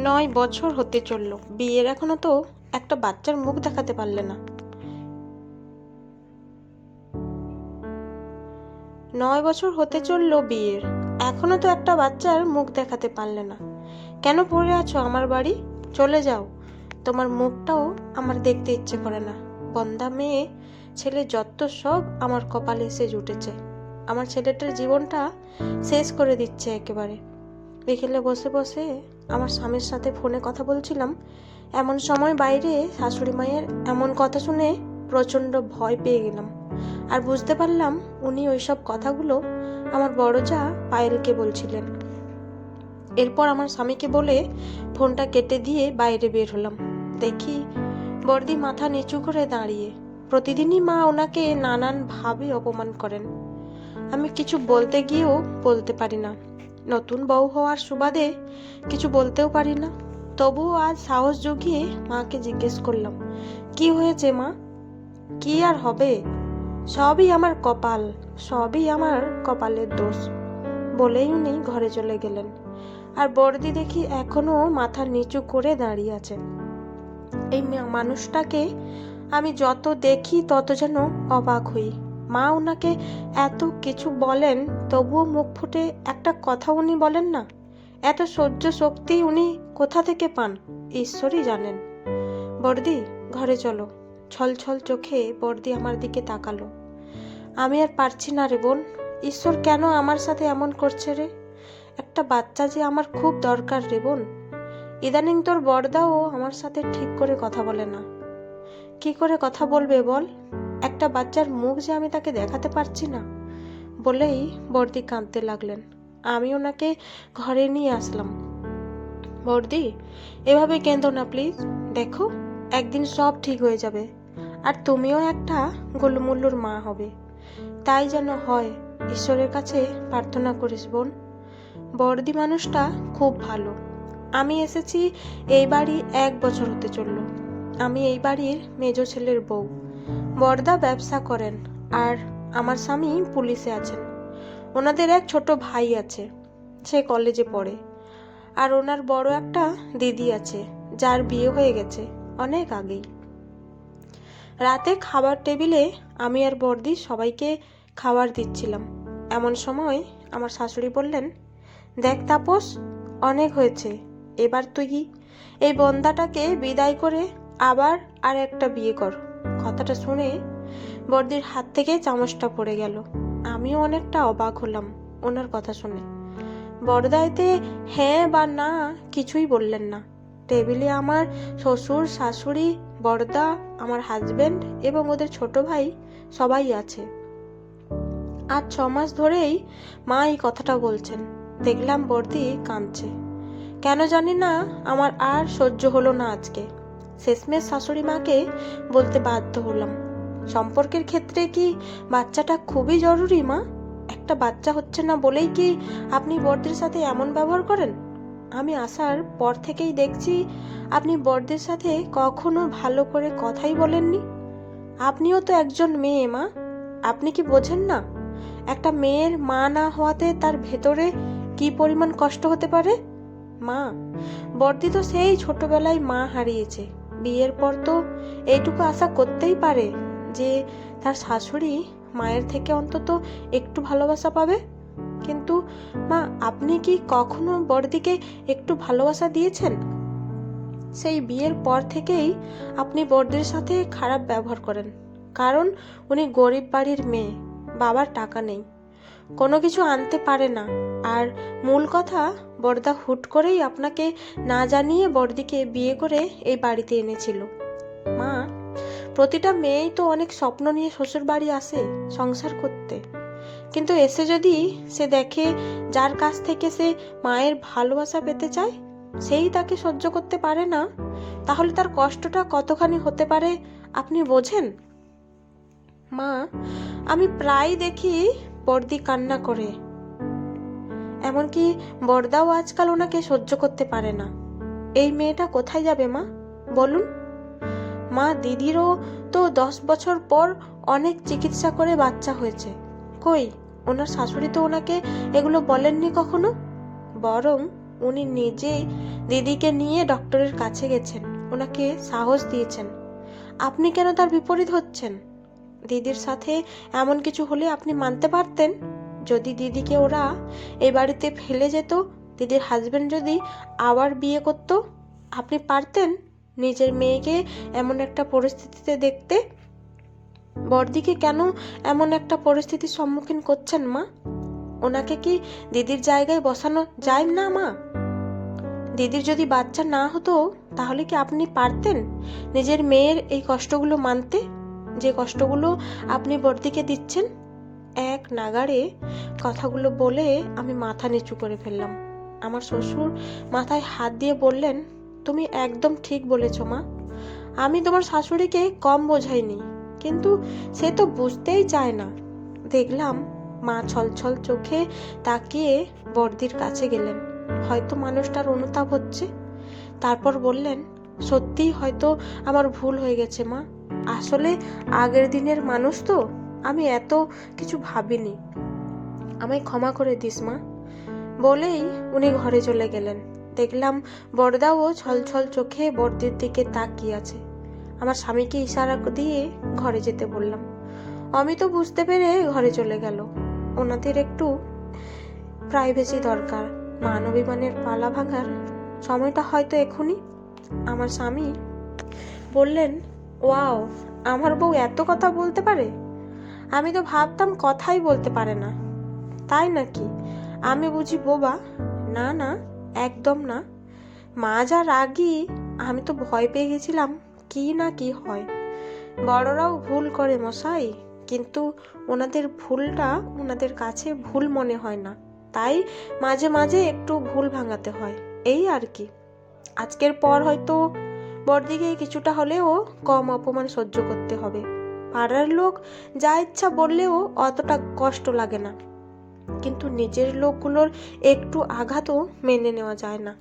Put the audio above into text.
9 বছর হতে চললো বিয়ের, এখনো তো একটা বাচ্চার মুখ দেখাতে পারলে না। 9 বছর হতে চললো বিয়ের, এখনো তো একটা বাচ্চার মুখ দেখাতে পারলে না। কেন পড়ে আছো আমার বাড়ি? চলে যাও, তোমার মুখটাও আমার দেখতে ইচ্ছে করে না। বন্দা মেয়ে ছেলে যত সব আমার কপালে এসে জুটেছে, আমার ছেলেটার জীবনটা শেষ করে দিচ্ছে একেবারে। বিকেলে বসে বসে আমার স্বামীর সাথে ফোনে কথা বলছিলাম, এমন সময় বাইরে শাশুড়ি মায়ের এমন কথা শুনে প্রচণ্ড ভয় পেয়ে গেলাম। আর বুঝতে পারলাম উনি ওইসব কথাগুলো আমার বড় যা পায়েলকে বলছিলেন। এরপর আমার স্বামীকে বলে ফোনটা কেটে দিয়ে বাইরে বের হলাম। দেখি বর্দি মাথা নিচু করে দাঁড়িয়ে। প্রতিদিনই মা ওনাকে নানান ভাবে অপমান করেন, আমি কিছু বলতে গিয়েও বলতে পারি না। নতুন বউ হওয়ার সুবাদে কিছু বলতেও পারি না। তবুও আজ সাহস জুগিয়ে মাকে জিজ্ঞেস করলাম, কি হয়েছে মা? কি আর হবে, সবই আমার কপাল, সবই আমার কপালের দোষ, বলেই উনি ঘরে চলে গেলেন। আর বর্দি দেখি এখনো মাথা নিচু করে দাঁড়িয়ে আছে। এই মানুষটাকে আমি যত দেখি তত যেন অবাক হই। মা ওনাকে এত কিছু বলেন, তবুও মুখ ফুটে একটা কথা উনি বলেন না। এত সহ্য শক্তি উনি কোথা থেকে পান, ঈশ্বরই জানেন। বর্দি, ঘরে চলো। ছল ছল চোখে বর্দি আমার দিকে তাকালো। আমি আর পারছি না রে বোন, ঈশ্বর কেন আমার সাথে এমন করছে রে? একটা বাচ্চা যে আমার খুব দরকার রে বোন। ইদানিং তোর বড়দাও আমার সাথে ঠিক করে কথা বলে না। কি করে কথা বলবে বল? একটা বাচ্চার মুখ যে আমি তাকে দেখাতে পারছি না। বলেই বর্দি কাঁদতে লাগলেন। আমি ওনাকে ঘরে নিয়ে আসলাম। বর্দি, এভাবে কেঁদো না প্লিজ, দেখো একদিন সব ঠিক হয়ে যাবে, আর তুমিও একটা গোলুমুল্লুর মা হবে। তাই যেন হয়, ঈশ্বরের কাছে প্রার্থনা করিস বোন। বর্দি মানুষটা খুব ভালো। আমি এসেছি এই বাড়ি 1 বছর হতে চলল। আমি এই বাড়ির মেজ ছেলের বউ। বড়দা ব্যবসা করেন, আর আমার স্বামী পুলিশে আছেন। ওনাদের এক ছোট ভাই আছে, সে কলেজে পড়ে। আর ওনার বড় একটা দিদি আছে, যার বিয়ে হয়ে গেছে অনেক আগেই। রাতে খাবার টেবিলে আমি আর বর্দি সবাইকে খাবার দিচ্ছিলাম। এমন সময় আমার শাশুড়ি বললেন, দেখ তাপস, অনেক হয়েছে, এবার তুই এই বন্দাটাকে বিদায় করে আবার আর একটা বিয়ে কর। কথাটা শুনে বর্দির হাত থেকে চামচটা পড়ে গেল। আমিও অনেকটা অবাক হলাম ওনার কথা শুনে। বড়দা এতে হ্যাঁ বা না কিছুই বললেন না। টেবিলে আমার শ্বশুর, শাশুড়ি, বড়দা, আমার হাজবেন্ড এবং ওদের ছোট ভাই সবাই আছে। আজ 6 মাস ধরেই মা এই কথাটা বলছেন। দেখলাম বর্দি কাঁদছে। কেন জানি না আমার আর সহ্য হলো না আজকে। শেষমেশ শাশুড়ি মাকে বলতে বাধ্য হলাম, সম্পর্কের ক্ষেত্রে কি বাচ্চাটা খুবই জরুরি মা? একটা বাচ্চা হচ্ছে না বলেই কি আপনি বর্দির সাথে এমন ব্যবহার করেন? আমি আসার পর থেকেই দেখছি আপনি বর্দির সাথে কখনো ভালো করে কথাই বলেননি। আপনিও তো একজন মেয়ে মা, আপনি কি বোঝেন না একটা মেয়ের মা না হওয়াতে তার ভেতরে কি পরিমাণ কষ্ট হতে পারে? মা, বর্দি তো সেই ছোটবেলায় মা হারিয়েছে। বিয়ের পর তো এইটুকু আশা করতেই পারে যে তার শাশুড়ি মায়ের থেকে অন্তত একটু ভালোবাসা পাবে। কিন্তু মা, আপনি কি কখনো বর্দিকে একটু ভালোবাসা দিয়েছেন? সেই বিয়ের পর থেকেই আপনি বর্দির সাথে খারাপ ব্যবহার করেন, কারণ উনি গরিব বাড়ির মেয়ে, বাবার টাকা নেই, কোনো কিছু আনতে পারে না। আর মূল কথা, বড়দা হুট করেই আপনাকে না জানিয়ে বর্দিকে বিয়ে করে এই বাড়িতে এনেছিল। মা, প্রতিটা মেয়েই তো অনেক স্বপ্ন নিয়ে শ্বশুর বাড়ি আসে সংসার করতে, কিন্তু এসে যদি সে দেখে যার কাছ থেকে সে মায়ের ভালোবাসা পেতে চায় সেই তাকে সহ্য করতে পারে না, তাহলে তার কষ্টটা কতখানি হতে পারে আপনি বোঝেন? মা, আমি প্রায় দেখি বর্দি কান্না করে, এমনকি বড়দাও আজকাল ওনাকে সহ্য করতে পারে না। এই মেয়েটা কোথায় যাবে মা, বলুন? মা, দিদিরও তো 10 বছর পর অনেক চিকিৎসা করে বাচ্চা হয়েছে। কই, ওনার শাশুড়ি তো ওনাকে এগুলো বলেননি কখনো, বরং উনি নিজেই দিদিকে নিয়ে ডক্টরের কাছে গেছেন, ওনাকে সাহস দিয়েছেন। আপনি কেন তার বিপরীত হচ্ছেন? দিদির সাথে এমন কিছু হলে আপনি মানতে পারতেন? যদি দিদিকে ওরা এই বাড়িতে ফেলে যেত, দিদির হাজবেন্ড যদি আবার বিয়ে করত, আপনি পারতেন নিজের মেয়েকে এমন একটা পরিস্থিতিতে দেখতে? বড়দিকে কেন এমন একটা পরিস্থিতির সম্মুখীন করছেন মা? ওনাকে কি দিদির জায়গায় বসানো যায় না মা? দিদির যদি বাচ্চা না হতো তাহলে কি আপনি পারতেন নিজের মেয়ের এই কষ্টগুলো মানতে, যে কষ্টগুলো আপনি বড়দিকে দিচ্ছেন? এক নাগাড়ে কথাগুলো বলে আমি মাথা নিচু করে ফেললাম। আমার শ্বশুর মাথায় হাত দিয়ে বললেন, তুমি একদম ঠিক বলেছ মা। আমি তোমার শাশুড়িকে কম বোঝাইনি, কিন্তু সে তো বুঝতেই চায় না। দেখলাম মা ছলছল চোখে তাকিয়ে বড়দির কাছে গেলেন। হয়তো মানুষটার অনুতাপ হচ্ছে। তারপর বললেন, সত্যিই হয়তো আমার ভুল হয়ে গেছে মা। আসলে আগের দিনের মানুষ তো, আমি এত কিছু ভাবিনি। আমায় ক্ষমা করে দিস মা। বলেই উনি ঘরে চলে গেলেন। দেখলাম বড়দাও ছলছল চোখে বড়দির দিকে তাকিয়ে আছে। আমার স্বামীকে ইশারা দিয়ে ঘরে যেতে বললাম। অমিত বুঝতে পেরে ঘরে চলে গেল। ওনাদের একটু প্রাইভেসি দরকার। মান অভিমানের পালা ভাঙার সময়টা হয়তো এখনই। আমার স্বামী বললেন, ওয়াও, আমার বউ এত কথা বলতে পারে। আমি তো ভাবতাম কথাই বলতে পারে না। তাই নাকি? আমি বুঝি বোবা? না না, একদম না। মা যা রাগী, আমি তো ভয় পেয়ে গেছিলাম কি না কি হয়। বড়রাও ভুল করে মশাই, কিন্তু ওনাদের ভুলটা ওনাদের কাছে ভুল মনে হয় না, তাই মাঝে মাঝে একটু ভুল ভাঙাতে হয়, এই আর কি। আজকের পর হয়তো বড়দিকে কিছুটা হলেও কম অপমান সহ্য করতে হবে। পাড়ার লোক যা ইচ্ছা বললেও অতটা কষ্ট লাগে না, কিন্তু নিজের লোকগুলোর একটু আঘাতও মেনে নেওয়া যায় না।